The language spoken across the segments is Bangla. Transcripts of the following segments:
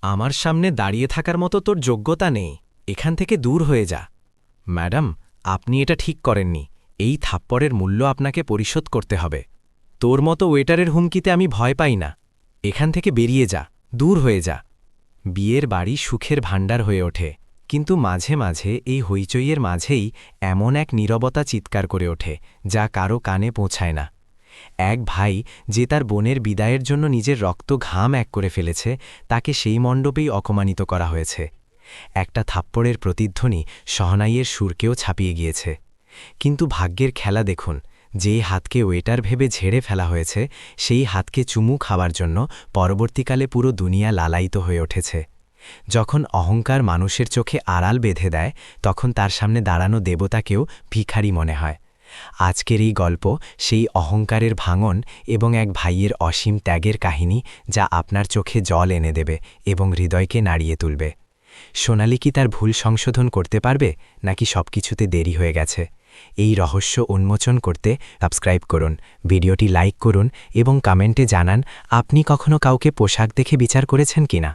আমার সামনে দাঁড়িয়ে থাকার মতো তোর যোগ্যতা নেই, এখান থেকে দূর হয়ে যা। ম্যাডাম, আপনি এটা ঠিক করেননি, এই থাপ্পড়ের মূল্য আপনাকে পরিশোধ করতে হবে। তোর মতো ওয়েটারের হুমকিতে আমি ভয় পাই না, এখান থেকে বেরিয়ে যা, দূর হয়ে যা। বিয়ের বাড়ি সুখের ভাণ্ডার হয়ে ওঠে, কিন্তু মাঝে মাঝে এই হইচইয়ের মাঝেই এমন এক নীরবতা চিৎকার করে ওঠে যা কারো কানে পৌঁছায় না। এক ভাই যে তার বোনের বিদায়ের জন্য নিজের রক্ত ঘাম এক করে ফেলেছে, তাকে সেই মণ্ডপেই অপমানিত করা হয়েছে। একটা থাপ্পড়ের প্রতিধ্বনি শহনাইয়ের সুরকেও ছাপিয়ে গিয়েছে। কিন্তু ভাগ্যের খেলা দেখুন, যেই হাতকে ওয়েটার ভেবে ঝেড়ে ফেলা হয়েছে, সেই হাতকে চুমু খাওয়ার জন্য পরবর্তীকালে পুরো দুনিয়া লালায়িত হয়ে উঠেছে। যখন অহংকার মানুষের চোখে আড়াল বেঁধে দেয়, তখন তার সামনে দাঁড়ানো দেবতাকেও ভিখারি মনে হয়। আজকের এই গল্প সেই অহংকারের ভাঙন এবং এক ভাইয়ের অসীম ত্যাগের কাহিনী, যা আপনার চোখে জল এনে দেবে এবং হৃদয়কে নাড়িয়ে তুলবে। সোনালি কি তার ভুল সংশোধন করতে পারবে, নাকি সবকিছুতে দেরি হয়ে গেছে? এই রহস্য উন্মোচন করতে সাবস্ক্রাইব করুন, ভিডিওটি লাইক করুন এবং কমেন্টে জানান আপনি কখনো কাউকে পোশাক দেখে বিচার করেছেন কিনা।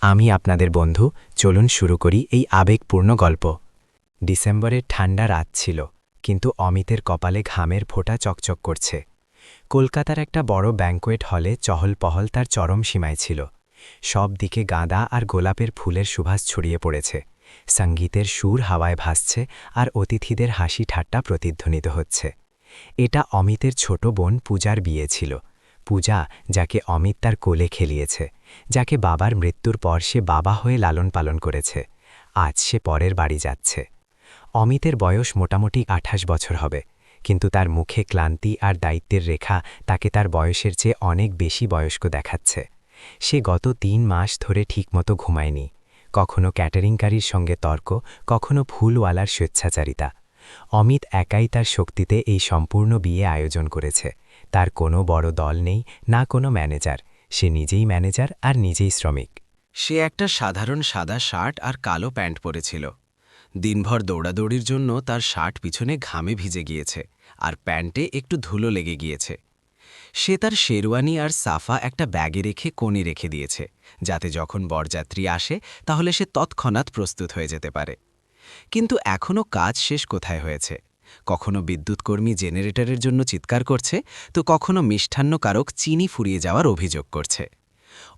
আমি আপনাদের বন্ধু, চলুন শুরু করি এই আবেগপূর্ণ গল্প। ডিসেম্বরের ঠান্ডা রাত ছিল, কিন্তু অমিতের কপালে ঘামের ফোঁটা চকচক করছে। কলকাতার একটা বড় ব্যাঙ্কোয়েট হলে চহল-পহল তার চরম সীমায় ছিল। সব দিকে গাঁদা আর গোলাপের ফুলের সুবাস ছড়িয়ে পড়েছে। সঙ্গীতের সুর হাওয়ায় ভাসছে আর অতিথিদের হাসি ঠাট্টা প্রতিধ্বনিত হচ্ছে। এটা অমিতের ছোট বোন পূজার বিয়ে ছিল। পূজা, যাকে অমিত তার কোলে খেলিয়েছে, যাকে বাবার মৃত্যুর পর সে বাবা হয়ে লালন পালন করেছে। আজ সে পরের বাড়ি যাচ্ছে। অমিতের বয়স মোটামুটি 28 বছর হবে, কিন্তু তার মুখে ক্লান্তি আর দায়িত্বের রেখা তাকে তার বয়সের চেয়ে অনেক বেশি বয়স্ক দেখাচ্ছে। সে গত 3 মাস ধরে ঠিকমতো ঘুমায়নি। কখনো ক্যাটারিংকারীর সঙ্গে তর্ক, কখনো ফুলওয়ালার স্বেচ্ছাচারিতা। অমিত একাই তার শক্তিতে এই সম্পূর্ণ বিয়ে আয়োজন করেছে। তার কোনো বড় দল নেই, না কোনো ম্যানেজার। সে নিজেই ম্যানেজার আর নিজেই শ্রমিক। সে একটা সাধারণ সাদা শার্ট আর কালো প্যান্ট পরেছিল। দিনভর দৌড়াদৌড়ির জন্য তার শার্ট পিছনে ঘামে ভিজে গিয়েছে আর প্যান্টে একটু ধুলো লেগে গিয়েছে। সে তার শেরওয়ানি আর সাফা একটা ব্যাগে রেখে কোণে রেখে দিয়েছে, যাতে যখন বরযাত্রী আসে তাহলে সে তৎক্ষণাৎ প্রস্তুত হয়ে যেতে পারে। কিন্তু এখনও কাজ শেষ কোথায় হয়েছে। কখনো বিদ্যুৎকর্মী জেনারেটরের জন্য চিৎকার করছে, তো কখনো মিষ্টান্নকারক চিনি ফুরিয়ে যাওয়ার অভিযোগ করছে।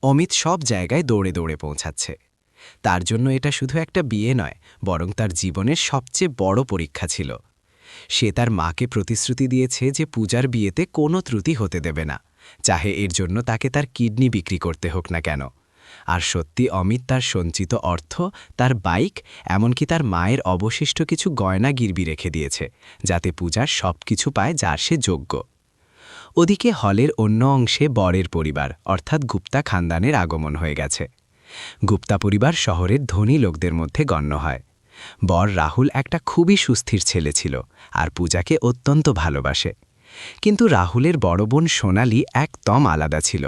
অমিত সব জায়গায় দৌড়ে দৌড়ে পৌঁছাচ্ছে। তার জন্য এটা শুধু একটা বিয়ে নয়, বরং তার জীবনের সবচেয়ে বড় পরীক্ষা ছিল। সে তার মাকে প্রতিশ্রুতি দিয়েছে যে পূজার বিয়েতে কোনো ত্রুটি হতে দেবে না, চাহে এর জন্য তাকে তার কিডনি বিক্রি করতে হোক না কেন। আর সত্যি অমিত তার সঞ্চিত অর্থ, তার বাইক, এমনকি তার মায়ের অবশিষ্ট কিছু গয়না গিরবি রেখে দিয়েছে, যাতে পূজার সব কিছু পায় যার সে যোগ্য। ওদিকে হলের অন্য অংশে বরের পরিবার অর্থাৎ গুপ্তা খানদানের আগমন হয়ে গেছে। গুপ্তা পরিবার শহরের ধনী লোকদের মধ্যে গণ্য হয়। বর রাহুল একটা খুবই সুস্থির ছেলে ছিল আর পূজাকে অত্যন্ত ভালোবাসে। কিন্তু রাহুলের বড় বোন সোনালি একদম আলাদা ছিল।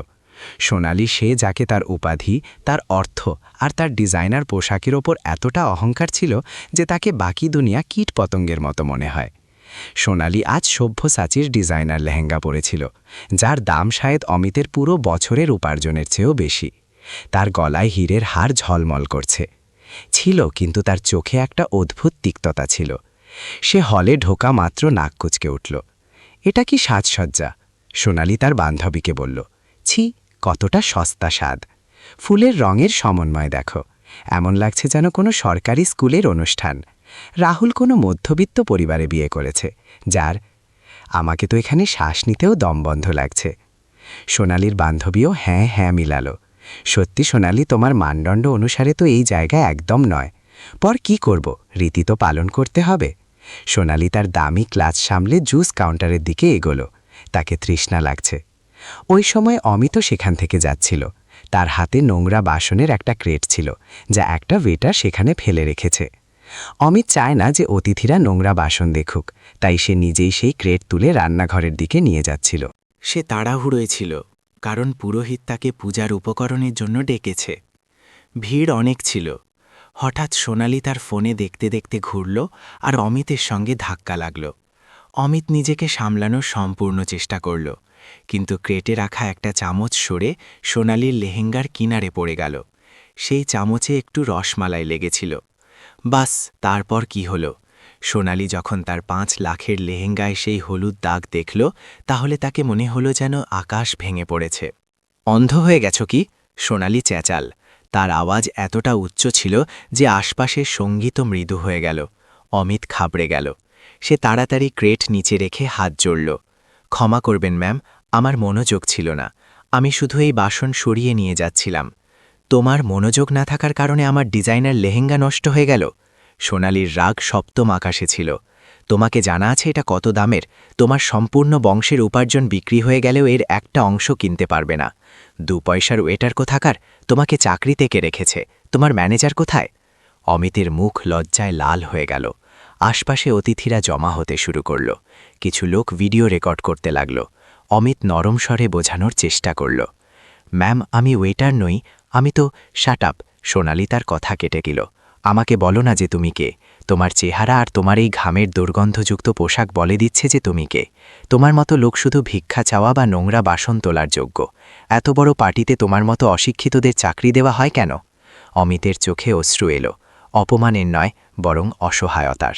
সোনালি সে, যাকে তার উপাধি, তার অর্থ আর তার ডিজাইনার পোশাকের ওপর এতটা অহংকার ছিল যে তাকে বাকি দুনিয়া কীটপতঙ্গের মতো মনে হয়। সোনালি আজ সভ্যসাচীর ডিজাইনার লেহেঙ্গা পরেছিল, যার দাম শায়দ অমিতের পুরো বছরের উপার্জনের চেয়েও বেশি। তার গলায় হীরের হার ঝলমল করছে ছিল, কিন্তু তার চোখে একটা অদ্ভুত তিক্ততা ছিল। সে হলে ঢোকা মাত্র নাক কুঁচকে উঠল। এটা কি সাজসজ্জা? সোনালি তার বান্ধবীকে বলল। ছি, কতটা সস্তা স্বাদ! ফুলের রঙের সমন্বয় দেখো, এমন লাগছে যেন কোনো সরকারি স্কুলের অনুষ্ঠান। রাহুল কোনো মধ্যবিত্ত পরিবারে বিয়ে করেছে, যার আমাকে তো এখানে শ্বাস নিতেও দমবন্ধ লাগছে। সোনালির বান্ধবীও হ্যাঁ হ্যাঁ মিলালো। সত্যি সোনালি, তোমার মানদণ্ড অনুসারে তো এই জায়গা একদম নয়। পর কি করব, রীতি তো পালন করতে হবে। সোনালি তার দামি ক্লাস সামলে জুস কাউন্টারের দিকে এগোলো। তাকে তৃষ্ণা লাগছে। ওই সময় অমিতও সেখান থেকে যাচ্ছিল। তার হাতে নোংরা বাসনের একটা ক্রেট ছিল, যা একটা ওয়েটার সেখানে ফেলে রেখেছে। অমিত চায় না যে অতিথিরা নোংরা বাসন দেখুক, তাই সে নিজেই সেই ক্রেট তুলে রান্নাঘরের দিকে নিয়ে যাচ্ছিল। সে তাড়াহুড়োয় ছিল, কারণ পুরোহিত তাকে পূজার উপকরণের জন্য ডেকেছে। ভিড় অনেক ছিল। হঠাৎ সোনালি তার ফোনে দেখতে দেখতে ঘুরল আর অমিতের সঙ্গে ধাক্কা লাগল। অমিত নিজেকে সামলানোর সম্পূর্ণ চেষ্টা করল, কিন্তু ক্রেটে রাখা একটা চামচ সরে সোনালির লেহেঙ্গার কিনারে পড়ে গেল। সেই চামচে একটু রসমালাই লেগেছিল। বাস, তারপর কি হল? সোনালি যখন তার 5 লাখের লেহেঙ্গায় সেই হলুদ দাগ দেখল, তাহলে তাকে মনে হলো যেন আকাশ ভেঙে পড়েছে। অন্ধ হয়ে গেছ কি? সোনালি চেঁচাল। তার আওয়াজ এতটা উচ্চ ছিল যে আশপাশের সঙ্গীতও মৃদু হয়ে গেল। অমিত ঘাবড়ে গেল। সে তাড়াতাড়ি ক্রেট নিচে রেখে হাত জড়ল। ক্ষমা করবেন ম্যাম, আমার মনোযোগ ছিল না। আমি শুধু এই বাসন সরিয়ে নিয়ে যাচ্ছিলাম। তোমার মনোযোগ না থাকার কারণে আমার ডিজাইনার লেহেঙ্গা নষ্ট হয়ে গেল? সোনালির রাগ সপ্তম আকাশে ছিল। তোমাকে জানা আছে এটা কত দামের? তোমার সম্পূর্ণ বংশের উপার্জন বিক্রি হয়ে গেলেও এর একটা অংশ কিনতে পারবে না। 2 পয়সার ওয়েটার কোথাকার? তোমাকে চাকরিতে কে রেখেছে? তোমার ম্যানেজার কোথায়? অমিতের মুখ লজ্জায় লাল হয়ে গেল। আশপাশে অতিথিরা জমা হতে শুরু করল। কিছু লোক ভিডিও রেকর্ড করতে লাগল। অমিত নরম স্বরে বোঝানোর চেষ্টা করল। ম্যাম, আমি ওয়েটার নই, আমি তো শাট আপ। সোনালি তার কথা কেটে গেল। আমাকে বলো না যে তুমি কে। তোমার চেহারা আর তোমার এই ঘামের দুর্গন্ধযুক্ত পোশাক বলে দিচ্ছে যে তুমি কে। তোমার মতো লোক শুধু ভিক্ষা চাওয়া বা নোংরা বাসন তোলার যোগ্য। এত বড় পার্টিতে তোমার মতো অশিক্ষিতদের চাকরি দেওয়া হয় কেন? অমিতের চোখে অশ্রু এলো। অপমানের নয়, বরং অসহায়তার।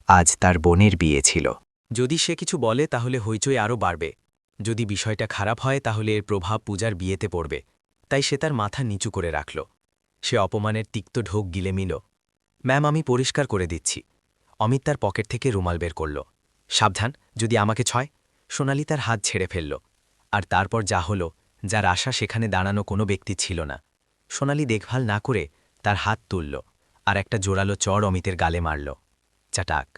আজ তার বোনের বিয়ে ছিল। যদি সে কিছু বলে তাহলে হইচই আরও বাড়বে। যদি বিষয়টা খারাপ হয় তাহলে এর প্রভাব পূজার বিয়েতে পড়বে। তাই সে তার মাথা নিচু করে রাখল। সে অপমানের তিক্ত ঢোক গিলে মিল। ম্যাম, আমি পরিষ্কার করে দিচ্ছি। অমিত তার পকেট থেকে রুমাল বের করল। সাবধান, যদি আমাকে ছয়। সোনালি তার হাত ছেড়ে ফেলল। আর তারপর যা হলো, যার আশা সেখানে দাঁড়ানো কোনো ব্যক্তি ছিল না। সোনালি দেখভাল না করে তার হাত তুলল আর একটা জোরালো চড় অমিতের গালে মারল। চাটাক।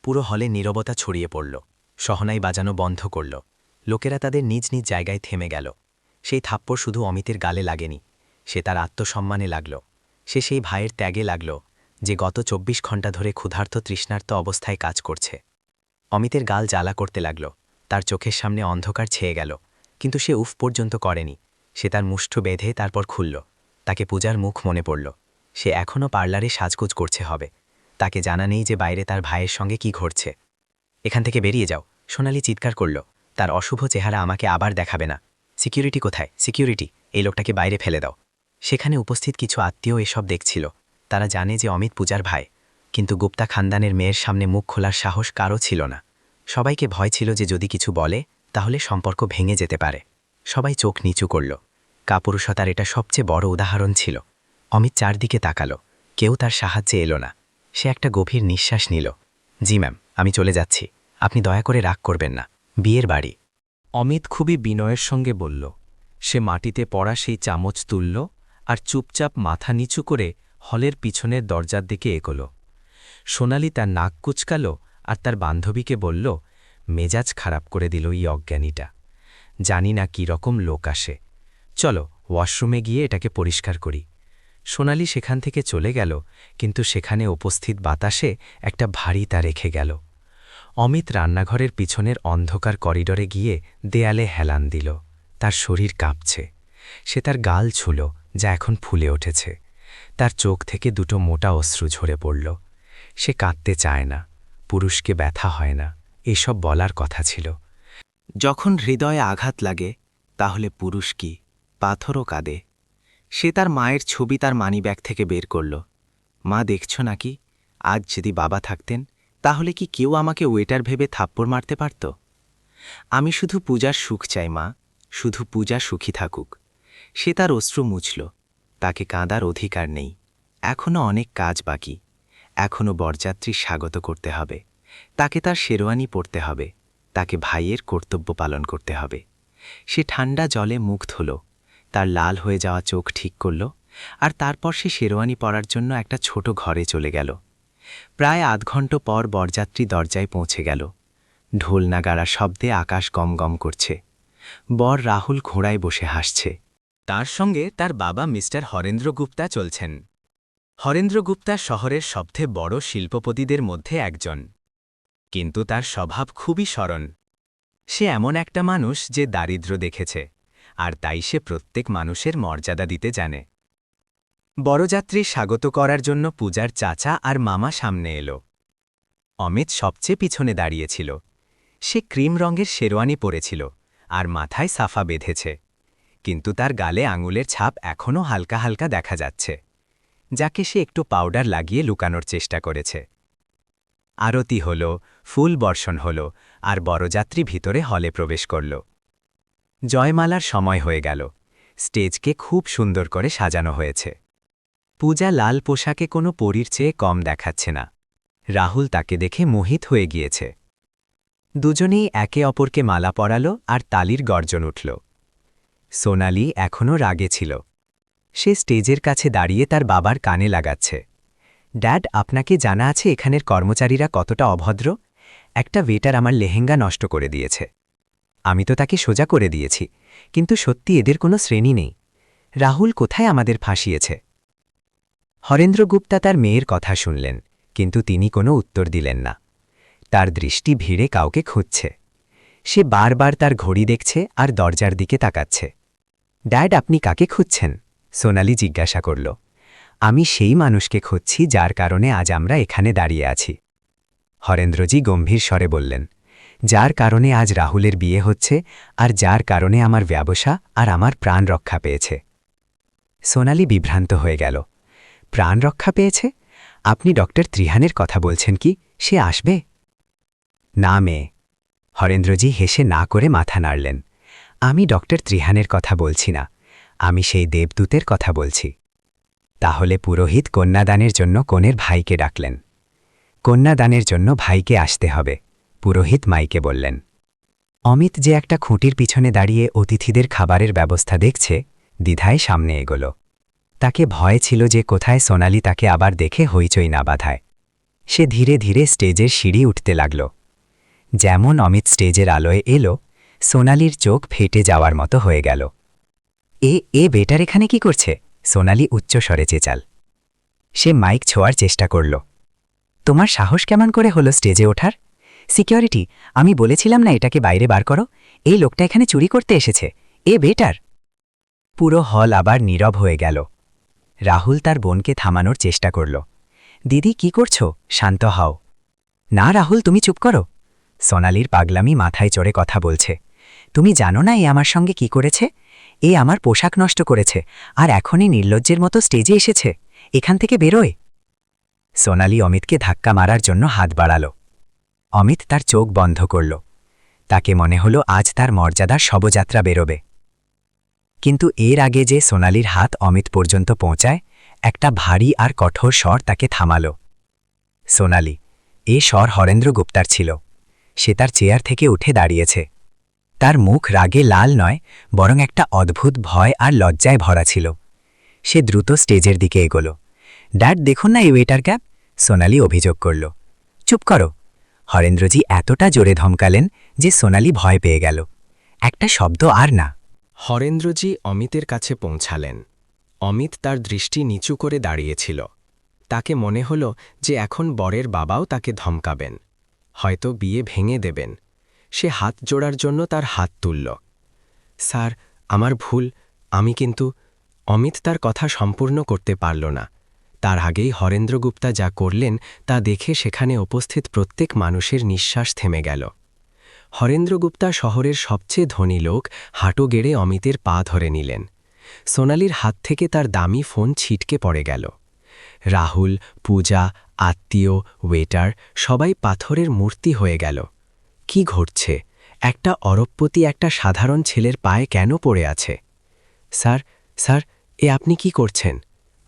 পুরো হলে নীরবতা ছড়িয়ে পড়ল। সহনাই বাজানো বন্ধ করল। লোকেরা তাদের নিজ নিজ জায়গায় থেমে গেল। সেই থাপ্পড় শুধু অমিতের গালে লাগেনি, সে তার আত্মসম্মানে লাগল। সে সেই ভাইয়ের ত্যাগে লাগল, যে গত 24 ঘণ্টা ধরে ক্ষুধার্ত তৃষ্ণার্ত অবস্থায় কাজ করছে। অমিতের গাল জ্বালা করতে লাগল। তার চোখের সামনে অন্ধকার ছেয়ে গেল, কিন্তু সে উফ পর্যন্ত করেনি। সে তার মুষ্ঠ বেঁধে তারপর খুলল। তাকে পূজার মুখ মনে পড়ল। সে এখনও পার্লারে সাজগোজ করছে হবে। তাকে জানা নেই যে বাইরে তার ভাইয়ের সঙ্গে কি ঘটছে। এখান থেকে বেরিয়ে যাও, সোনালি চিৎকার করল। তার অশুভ চেহারা আমাকে আবার দেখাবে না। সিকিউরিটি কোথায়? সিকিউরিটি, এই লোকটাকে বাইরে ফেলে দাও। সেখানে উপস্থিত কিছু আত্মীয় এসব দেখছিল। তারা জানে যে অমিত পূজার ভাই, কিন্তু গুপ্তা খানদানের মেয়ের সামনে মুখ খোলার সাহস কারও ছিল না। সবাইকে ভয় ছিল যে যদি কিছু বলে তাহলে সম্পর্ক ভেঙে যেতে পারে। সবাই চোখ নিচু করল। কাপুরুষতার এটা সবচেয়ে বড় উদাহরণ ছিল। অমিত চারদিকে তাকালো। কেউ তার সাহায্যে এলো না। সে একটা গভীর নিঃশ্বাস নিল। জি ম্যাম, আমি চলে যাচ্ছি। আপনি দয়া করে রাগ করবেন না। বিয়ের বাড়ি। অমিত খুবই বিনয়ের সঙ্গে বলল। সে মাটিতে পড়া সেই চামচ তুলল আর চুপচাপ মাথা নিচু করে হলের পিছনের দরজার দিকে এগোল। সোনালি তার নাক কুচকাল আর তার বান্ধবীকে বলল, মেজাজ খারাপ করে দিল এই অজ্ঞানীটা। জানি না কী রকম লোক আসে। চলো ওয়াশরুমে গিয়ে এটাকে পরিষ্কার করি। সোনালি সেখান থেকে চলে গেল, কিন্তু সেখানে উপস্থিত বাতাসে একটা ভারীতা রেখে গেল। অমিত রান্নাঘরের পিছনের অন্ধকার করিডরে গিয়ে দেয়ালে হেলান দিল। তার শরীর কাঁপছে। সে তার গাল ছুল, যা এখন ফুলে উঠেছে। তার চোখ থেকে দুটো মোটা অশ্রু ঝরে পড়ল। সে কাঁদতে চায় না। পুরুষকে ব্যথা হয় না, এসব বলার কথা ছিল। যখন হৃদয়ে আঘাত লাগে, তাহলে পুরুষ কি পাথরও কাঁদে। সে তার মায়ের ছবি তার মানিব্যাগ থেকে বের করল। মা, দেখছ নাকি? আজ যদি বাবা থাকতেন তাহলে কি কেউ আমাকে ওয়েটার ভেবে থাপ্পড় মারতে পারত? আমি শুধু পূজার সুখ চাই মা, শুধু পূজা সুখী থাকুক। সে তার অশ্রু মুছল। তাকে কাঁদার অধিকার নেই। এখনও অনেক কাজ বাকি। এখনও বরযাত্রীর স্বাগত করতে হবে। তাকে তার শেরওয়ানি পরতে হবে। তাকে ভাইয়ের কর্তব্য পালন করতে হবে। সে ঠান্ডা জলে মুখ ধুল, তার লাল হয়ে যাওয়া চোখ ঠিক করল, আর তারপর সে শেরওয়ানি পরার জন্য একটা ছোট ঘরে চলে গেল। প্রায় আধ ঘণ্টা পর বরযাত্রী দরজায় পৌঁছে গেল। ঢোল নাগাড়া শব্দে আকাশ গমগম করছে। বর রাহুল ঘোড়ায় বসে হাসছে। তার সঙ্গে তার বাবা মিস্টার হরেন্দ্র গুপ্তা চলছেন। হরেন্দ্র গুপ্তা শহরের সবচেয়ে বড় শিল্পপতিদের মধ্যে একজন। কিন্তু তার স্বভাব খুবই সরল। সে এমন একটা মানুষ যে দারিদ্র্য দেখেছে, আর তাই সে প্রত্যেক মানুষের মর্যাদা দিতে জানে। বরযাত্রী স্বাগত করার জন্য পূজার চাচা আর মামা সামনে এলো। অমিত সবচেয়ে পিছনে দাঁড়িয়েছিল। সে ক্রিম রঙের শেরওয়ানি পরেছিল আর মাথায় সাফা বেঁধেছে। কিন্তু তার গালে আঙুলের ছাপ এখনও হালকা হালকা দেখা যাচ্ছে, যাকে সে একটু পাউডার লাগিয়ে লুকানোর চেষ্টা করেছে। আরতি হল, ফুল বর্ষণ হল, আর বরযাত্রী ভিতরে হলে প্রবেশ করল। জয়মালার সময় হয়ে গেল। স্টেজকে খুব সুন্দর করে সাজানো হয়েছে। পূজা লাল পোশাকে কোনো পরীর চেয়ে কম দেখাচ্ছে না। রাহুল তাকে দেখে মোহিত হয়ে গিয়েছে। দুজনেই একে অপরকে মালা পরাল আর তালির গর্জন উঠল। সোনালি এখনও রাগে ছিল। সে স্টেজের কাছে দাঁড়িয়ে তার বাবার কানে লাগাচ্ছে। ড্যাড, আপনাকে জানা আছে এখানের কর্মচারীরা কতটা অভদ্র? একটা ওয়েটার আমার লেহেঙ্গা নষ্ট করে দিয়েছে। আমি তো তাকে সোজা করে দিয়েছি, কিন্তু সত্যি এদের কোনো শ্রেণী নেই। রাহুল কোথায় আমাদের ফাঁসিয়েছে? হরেন্দ্র গুপ্তা তার মেয়ের কথা শুনলেন, কিন্তু তিনি কোনো উত্তর দিলেন না। তার দৃষ্টি ভিড়ে কাউকে খুঁজছে। সে বারবার তার ঘড়ি দেখছে আর দরজার দিকে তাকাচ্ছে। ড্যাড, আপনি কাকে খুঁজছেন? সোনালি জিজ্ঞাসা করল। আমি সেই মানুষকে খুঁজছি যার কারণে আজ আমরা এখানে দাঁড়িয়ে আছি। হরেন্দ্রজি গম্ভীর স্বরে বললেন, যার কারণে আজ রাহুলের বিয়ে হচ্ছে, আর যার কারণে আমার ব্যবসা আর আমার প্রাণ রক্ষা পেয়েছে। সোনালি বিভ্রান্ত হয়ে গেল। প্রাণ রক্ষা পেয়েছে? আপনি ডক্টর ত্রিহানের কথা বলছেন কি? সে আসবে? না মেয়ে। হরেন্দ্রজি হেসে না করে মাথা নাড়লেন। আমি ডক্টর ত্রিহানের কথা বলছি না, আমি সেই দেবদূতের কথা বলছি। তাহলে পুরোহিত কন্যাদানের জন্য কনের ভাইকে ডাকলেন। কন্যাদানের জন্য ভাইকে আসতে হবে, পুরোহিত মাইকে বললেন। অমিত যে একটা খুঁটির পিছনে দাঁড়িয়ে অতিথিদের খাবারের ব্যবস্থা দেখছে, দ্বিধায় সামনে এগোল। তাকে ভয় ছিল যে কোথায় সোনালি তাকে আবার দেখে হইচই না বাধায়। সে ধীরে ধীরে স্টেজের সিঁড়ি উঠতে লাগল। যেমন অমিত স্টেজের আলোয় এলো, সোনালির চোখ ফেটে যাওয়ার মতো হয়ে গেল। এ বেটার এখানে কি করছে? সোনালি উচ্চস্বরে চেঁচাল। সে মাইক ছোঁয়ার চেষ্টা করল। তোমার সাহস কেমন করে হলো স্টেজে ওঠার? সিকিউরিটি, আমি বলেছিলাম না এটাকে বাইরে বার করো? এই লোকটা এখানে চুরি করতে এসেছে। A better. পুরো হল আবার নীরব হয়ে গেল। রাহুল তার বোনকে থামানোর চেষ্টা করল। দিদি, কি করছো? শান্ত হও। না রাহুল, তুমি চুপ করো। সোনালির পাগলামি মাথায় চড়ে কথা বলছে। তুমি জানো না এ আমার সঙ্গে কি করেছে? এ আমার পোশাক নষ্ট করেছে, আর এখনই নির্লজ্জের মতো স্টেজে এসেছে। এখান থেকে বেরোয়। সোনালি অমিতকে ধাক্কা মারার জন্য হাত বাড়াল। অমিত তার চোখ বন্ধ করল। তাকে মনে হলো আজ তার মর্যাদার শবযাত্রা বেরোবে। কিন্তু এর আগে যে সোনালির হাত অমিত পর্যন্ত পৌঁছায়, একটা ভারী আর কঠোর স্বর তাকে থামাল। সোনালি, এ স্বর হরেন্দ্র গুপ্তার ছিল। সে তার চেয়ার থেকে উঠে দাঁড়িয়েছে। তার মুখ রাগে লাল নয়, বরং একটা অদ্ভুত ভয় আর লজ্জায় ভরা ছিল। সে দ্রুত স্টেজের দিকে এগোল। ড্যাড, দেখুন না এই ওয়েটার ক্যাপ, সোনালি অভিযোগ করল। চুপ করো। হরেন্দ্রজি এতটা জোরে ধমকালেন যে সোনালি ভয় পেয়ে গেল। একটা শব্দ আর না। হরেন্দ্রজি অমিতের কাছে পৌঁছালেন। অমিত তার দৃষ্টি নিচু করে দাঁড়িয়েছিল। তাকে মনে হল যে এখন বরের বাবাও তাকে ধমকাবেন, হয়তো বিয়ে ভেঙে দেবেন। সে হাত জোড়ার জন্য তার হাত তুলল। স্যার, আমার ভুল, আমি কিন্তু... অমিত তার কথা সম্পূর্ণ করতে পারল না। তার আগেই হরেন্দ্রগুপ্তা যা করলেন তা দেখে সেখানে উপস্থিত প্রত্যেক মানুষের নিঃশ্বাস থেমে গেল। হরেন্দ্রগুপ্তা শহরের সবচেয়ে ধনী লোক হাঁটু গেড়ে অমিতের পা ধরে নিলেন। সোনালির হাত থেকে তার দামি ফোন ছিটকে পড়ে গেল। রাহুল, পূজা, আত্মীয়, ওয়েটার সবাই পাথরের মূর্তি হয়ে গেল। কি ঘটছে? একটা অরবপতি একটা সাধারণ ছেলের পায়ে কেন পড়ে আছে? স্যার, স্যার, এ আপনি কি করছেন?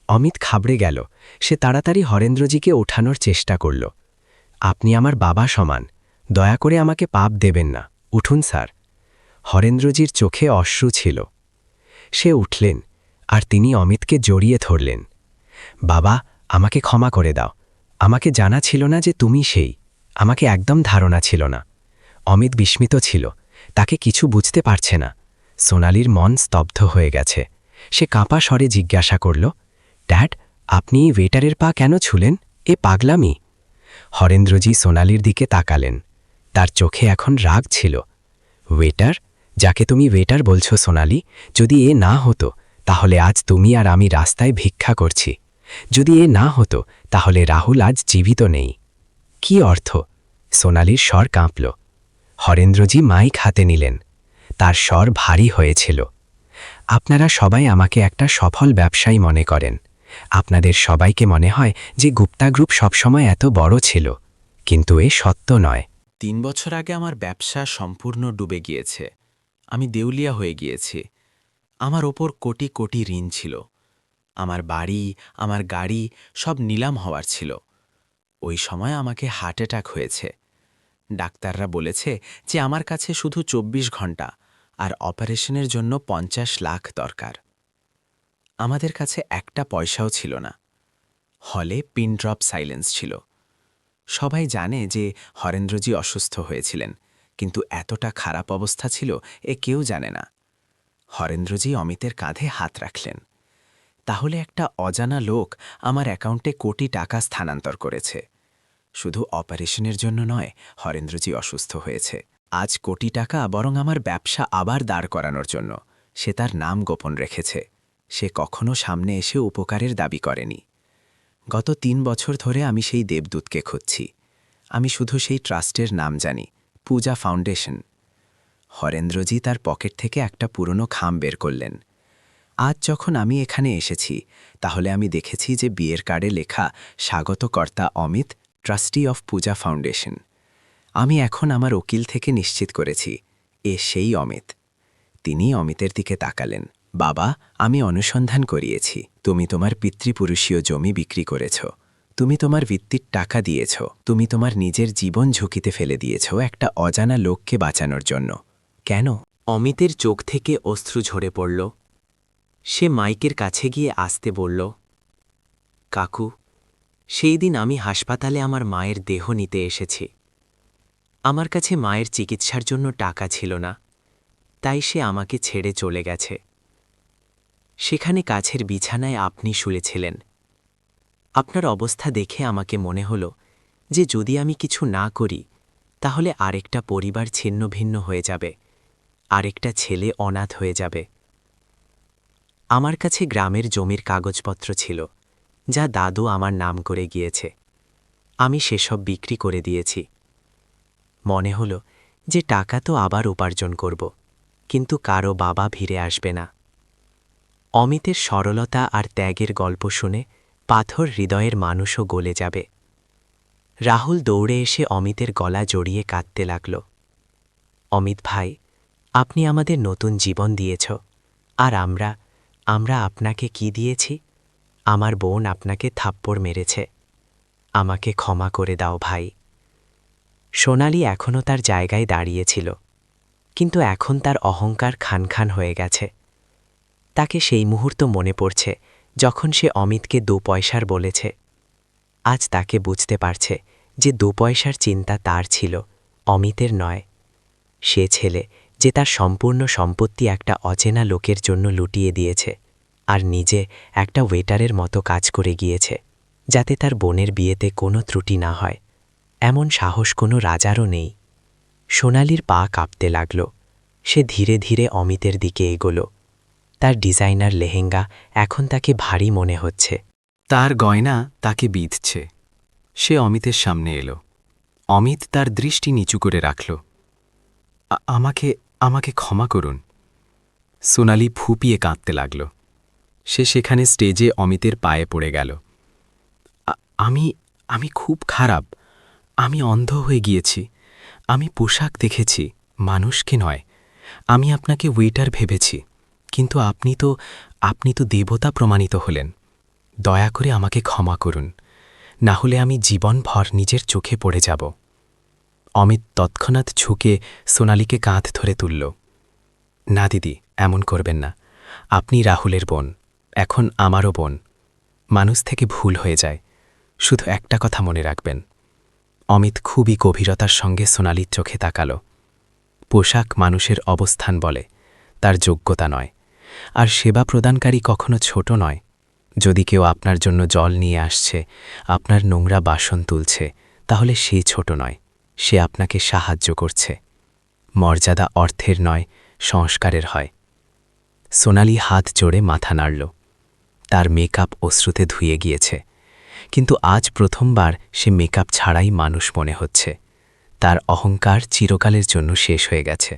অমিত ঘাবড়ে গেল। সে তাড়াতাড়ি হরেন্দ্রজিকে ওঠানোর চেষ্টা করল। আপনি আমার বাবা সমান, দয়া করে আমাকে পাপ দেবেন না, উঠুন স্যার। হরেন্দ্রজির চোখে অশ্রু ছিল। সে উঠলেন, আর তিনি অমিতকে জড়িয়ে ধরলেন। বাবা, আমাকে ক্ষমা করে দাও। আমাকে জানা ছিল না যে তুমি সেই। আমাকে একদম ধারণা ছিল না। অমিত বিস্মিত ছিল, তাকে কিছু বুঝতে পারছে না। সোনালির মন স্তব্ধ হয়ে গেছে। সে কাঁপা স্বরে জিজ্ঞাসা করল, ড্যাড, আপনি এই ওয়েটারের পা কেন ছুলেন? এ পাগলামি। হরেন্দ্রজি সোনালির দিকে তাকালেন। তার চোখে এখন রাগ ছিল। ওয়েটার? যাকে তুমি ওয়েটার বলছো সোনালি, যদি এ না হতো তাহলে আজ তুমি আর আমি রাস্তায় ভিক্ষা করছি। যদি এ না হতো তাহলে রাহুল আজ জীবিত নেই। কি অর্থ? সোনালির স্বর কাঁপল। হরেন্দ্রজি মাইক হাতে নিলেন। তার স্বর ভারী হয়েছিল। আপনারা সবাই আমাকে একটা সফল ব্যবসায়ী মনে করেন। আপনাদের সবাইকে মনে হয় যে গুপ্তা গ্রুপ সবসময় এত বড় ছিল, কিন্তু এ সত্য নয়। 3 বছর আগে আমার ব্যবসা সম্পূর্ণ ডুবে গিয়েছে। আমি দেউলিয়া হয়ে গিয়েছি। আমার ওপর কোটি কোটি ঋণ ছিল। আমার বাড়ি, আমার গাড়ি সব নিলাম হওয়ার ছিল। ওই সময় আমাকে হার্ট অ্যাটাক হয়েছে। ডাক্তাররা বলেছে যে আমার কাছে শুধু 24 ঘন্টা আর অপারেশনের জন্য 50 লাখ দরকার। আমাদের কাছে একটা পয়সাও ছিল না। হলে পিন ড্রপ সাইলেন্স ছিল। সবাই জানে যে হরেন্দ্রজি অসুস্থ হয়েছিলেন, কিন্তু এতটা খারাপ অবস্থা ছিল এ কেউ জানে না। হরেন্দ্রজি অমিতের কাঁধে হাত রাখলেন। তাহলে একটা অজানা লোক আমার অ্যাকাউন্টে কোটি টাকা স্থানান্তর করেছে। শুধু অপারেশনের জন্য নয়, হরেন্দ্রজি অসুস্থ হয়েছে। আজ কোটি টাকা বরং আমার ব্যবসা আবার দাঁড় করানোর জন্য। সে তার নাম গোপন রেখেছে। সে কখনো সামনে এসে উপকারের দাবি করেনি। গত 3 বছর ধরে আমি সেই দেবদূতকে খুঁজছি। আমি শুধু সেই ট্রাস্টের নাম জানি, পূজা ফাউন্ডেশন। হরেন্দ্রজি তার পকেট থেকে একটা পুরনো খাম বের করলেন। আজ যখন আমি এখানে এসেছি, তাহলে আমি দেখেছি যে বিয়ের কার্ডে লেখা স্বাগতকর্তা Amit, trustee of Puja foundation. আমি এখন আমার উকিল থেকে নিশ্চিত করেছি এ সেই অমিত। তিনি অমিতের দিকে তাকালেন। বাবা, আমি অনুসন্ধান করিয়েছি। তুমি তোমার পিতৃপুরুষীয় জমি বিক্রি করেছ। তুমি তোমার ভিত্তির টাকা দিয়েছ। তুমি তোমার নিজের জীবন ঝুঁকিতে ফেলে দিয়েছ একটা অজানা লোককে বাঁচানোর জন্য। কেন? অমিতের চোখ থেকে অশ্রু ঝরে পড়ল। সে মাইকের কাছে গিয়ে আসতে বলল, কাকু, সেই দিন আমি হাসপাতালে আমার মায়ের দেহ নিতে এসেছি। আমার কাছে মায়ের চিকিৎসার জন্য টাকা ছিল না, তাই সে আমাকে ছেড়ে চলে গেছে। সেখানে কাছের বিছানায় আপনি শুয়েছিলেন। আপনার অবস্থা দেখে আমাকে মনে হল যে যদি আমি কিছু না করি, তাহলে আরেকটা পরিবার ছিন্ন ভিন্ন হয়ে যাবে, আরেকটা ছেলে অনাথ হয়ে যাবে। আমার কাছে গ্রামের জমির কাগজপত্র ছিল, যা দাদু আমার নাম করে গিয়েছে। আমি সেসব বিক্রি করে দিয়েছি। মনে হল যে টাকা তো আবার উপার্জন করব, কিন্তু কারো বাবা ফিরে আসবে না। অমিতের সরলতা আর ত্যাগের গল্প শুনে পাথর হৃদয়ের মানুষও গলে যাবে। রাহুল দৌড়ে এসে অমিতের গলা জড়িয়ে কাঁদতে লাগল। অমিত ভাই, আপনি আমাদের নতুন জীবন দিয়েছ, আর আমরা আপনাকে কি দিয়েছি? আমার বোন আপনাকে থাপ্পড় মেরেছে। আমাকে ক্ষমা করে দাও ভাই। সোনালি এখনও তার জায়গায় দাঁড়িয়েছিল, কিন্তু এখন তার অহংকার খান খান হয়ে গেছে। তাকে সেই মুহূর্ত মনে পড়ছে যখন সে অমিতকে 2 পয়সার বলেছে। আজ তাকে বুঝতে পারছে যে 2 পয়সার চিন্তা তার ছিল, অমিতের নয়। সে ছেলে যে তার সম্পূর্ণ সম্পত্তি একটা অচেনা লোকের জন্য লুটিয়ে দিয়েছে, আর নিজে একটা ওয়েটারের মতো কাজ করে গিয়েছে, যাতে তার বোনের বিয়েতে কোনো ত্রুটি না হয়। এমন সাহস কোনো রাজারও নেই। সোনালির পা কাঁপতে লাগল। সে ধীরে ধীরে অমিতের দিকে এগোল। তার ডিজাইনার লেহেঙ্গা এখন তাকে ভারী মনে হচ্ছে। তার গয়না তাকে বিঁধছে। সে অমিতের সামনে এলো। অমিত তার দৃষ্টি নিচু করে রাখল। আমাকে ক্ষমা করুন। সোনালি ফুপিয়ে কাঁদতে লাগল। সে সেখানে স্টেজে অমিতের পায়ে পড়ে গেল। আমি খুব খারাপ। আমি অন্ধ হয়ে গিয়েছি। আমি পোশাক দেখেছি, মানুষকে নয়। আমি আপনাকে ওয়েটার ভেবেছি, কিন্তু আপনি তো দেবতা প্রমাণিত হলেন। দয়া করে আমাকে ক্ষমা করুন, না হলে আমি জীবনভর নিজের চোখে পড়ে যাব। অমিত তৎক্ষণাৎ ঝুঁকে সোনালিকে কাঁধ ধরে তুলল। না দিদি, এমন করবেন না। আপনি রাহুলের বোন, এখন আমারও বোন। মানুষ থেকে ভুল হয়ে যায়, শুধু একটা কথা মনে রাখবেন। অমিত খুবই গভীরতার সঙ্গে সোনালির চোখে তাকাল। পোশাক মানুষের অবস্থান বলে, তার যোগ্যতা নয়। আর সেবা প্রদানকারী কখনো ছোট নয়। যদি কেউ আপনার জন্য জল নিয়ে আসছে, আপনার নোংরা বাসন তুলছে, তাহলে সে ছোট নয়, সে আপনাকে সাহায্য করছে। মর্যাদা অর্থের নয়, সংস্কারের হয়। সোনালি হাত জোড়ে মাথা নাড়ল। তার মেকআপ অশ্রুতে ধুয়ে গিয়েছে, কিন্তু আজ প্রথমবার সে মেকআপ ছাড়াই মানুষ মনে হচ্ছে। তার অহংকার চিরকালের জন্য শেষ হয়ে গেছে।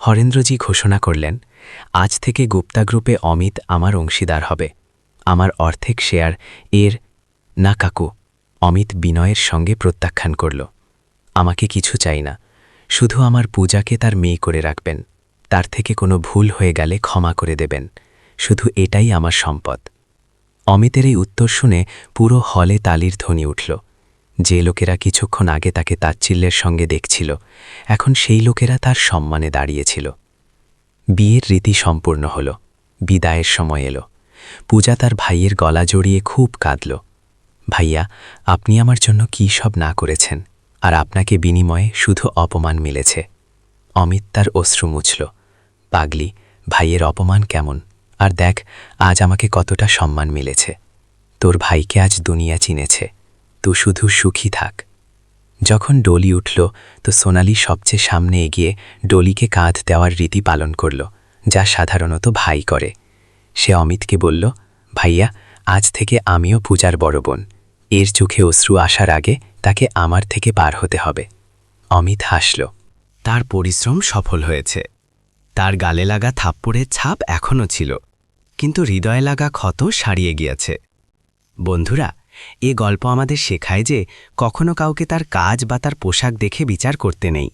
হরেন্দ্রজি ঘোষণা করলেন, আজ থেকে গুপ্তা গ্রুপে অমিত আমার অংশীদার হবে। আমার অর্ধেক শেয়ার এর। না কাকু, অমিত বিনয়ের সঙ্গে প্রত্যাখ্যান করল। আমাকে কিছু চাই না, শুধু আমার পূজাকে তার মেয়ে করে রাখবেন। তার থেকে কোনো ভুল হয়ে গেলে ক্ষমা করে দেবেন, শুধু এটাই আমার সম্পদ। অমিতের এই উত্তর শুনে পুরো হলে তালির ধ্বনি উঠল। যে লোকেরা কিছুক্ষণ আগে তাকে তাচ্ছিল্যের সঙ্গে দেখছিল, এখন সেই লোকেরা তার সম্মানে দাঁড়িয়েছিল। বিয়ের রীতি সম্পূর্ণ হল, বিদায়ের সময় এলো। পূজা তার ভাইয়ের গলা জড়িয়ে খুব কাঁদল। ভাইয়া, আপনি আমার জন্য কী সব না করেছেন, আর আপনাকে বিনিময়ে শুধু অপমান মিলেছে। অমিত তার অশ্রু মুছল। পাগলি, ভাইয়ের অপমান কেমন, আর দেখ আজ আমাকে কতটা সম্মান মিলেছে। তোর ভাইকে আজ দুনিয়া চিনেছে, তুই শুধু সুখী থাক। যখন ডলি উঠল তো সোনালি সবচেয়ে সামনে এগিয়ে ডলিকে কাঁধ দেওয়ার রীতি পালন করল, যা সাধারণত ভাই করে। সে অমিতকে বলল, ভাইয়া, আজ থেকে আমিও পূজার বড় বোন। এর চোখে অশ্রু আসার আগে তাকে আমার থেকে পার হতে হবে। অমিত হাসল। তার পরিশ্রম সফল হয়েছে। তার গালে লাগা থাপ্পড়ের ছাপ এখনও ছিল, কিন্তু হৃদয়ে লাগা ক্ষত সারিয়ে গিয়েছে। বন্ধুরা, এ গল্প আমাদের শেখায় যে কখনো কাউকে তার কাজ বা তার পোশাক দেখে বিচার করতে নেই।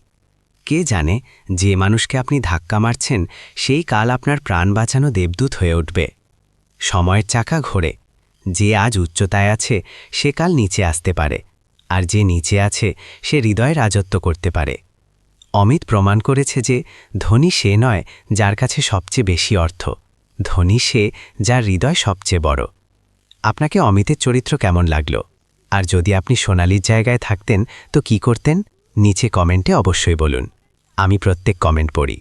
কে জানে যে মানুষকে আপনি ধাক্কা মারছেন সেই কাল আপনার প্রাণ বাঁচানো দেবদূত হয়ে উঠবে। সময়ের চাকা ঘোরে, যে আজ উচ্চতায় আছে সে কাল নিচে আসতে পারে, আর যে নিচে আছে সে হৃদয়ে রাজত্ব করতে পারে। অমিত প্রমাণ করেছে যে ধনী সে নয় যার কাছে সবচেয়ে বেশি অর্থ, ধনী সে যার হৃদয় সবচেয়ে বড়। আপনাকে অমিতের চরিত্র কেমন লাগলো? আর যদি আপনি সোনালির জায়গায় থাকতেন তো কি করতেন? নিচে কমেন্টে অবশ্যই বলুন। আমি প্রত্যেক কমেন্ট পড়ি।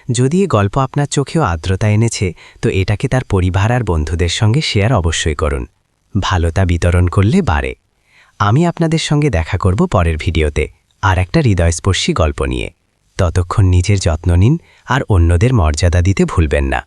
যদি এ গল্প আপনার চোখেও আর্দ্রতা এনেছে তো এটাকে তার পরিবার আর বন্ধুদের সঙ্গে শেয়ার অবশ্যই করুন। ভালোতা বিতরণ করলে বাড়ে। আমি আপনাদের সঙ্গে দেখা করব পরের ভিডিওতে আর একটা হৃদয়স্পর্শী গল্প নিয়ে। ততক্ষণ নিজের যত্ন নিন আর অন্যদের মর্যাদা দিতে ভুলবেন না।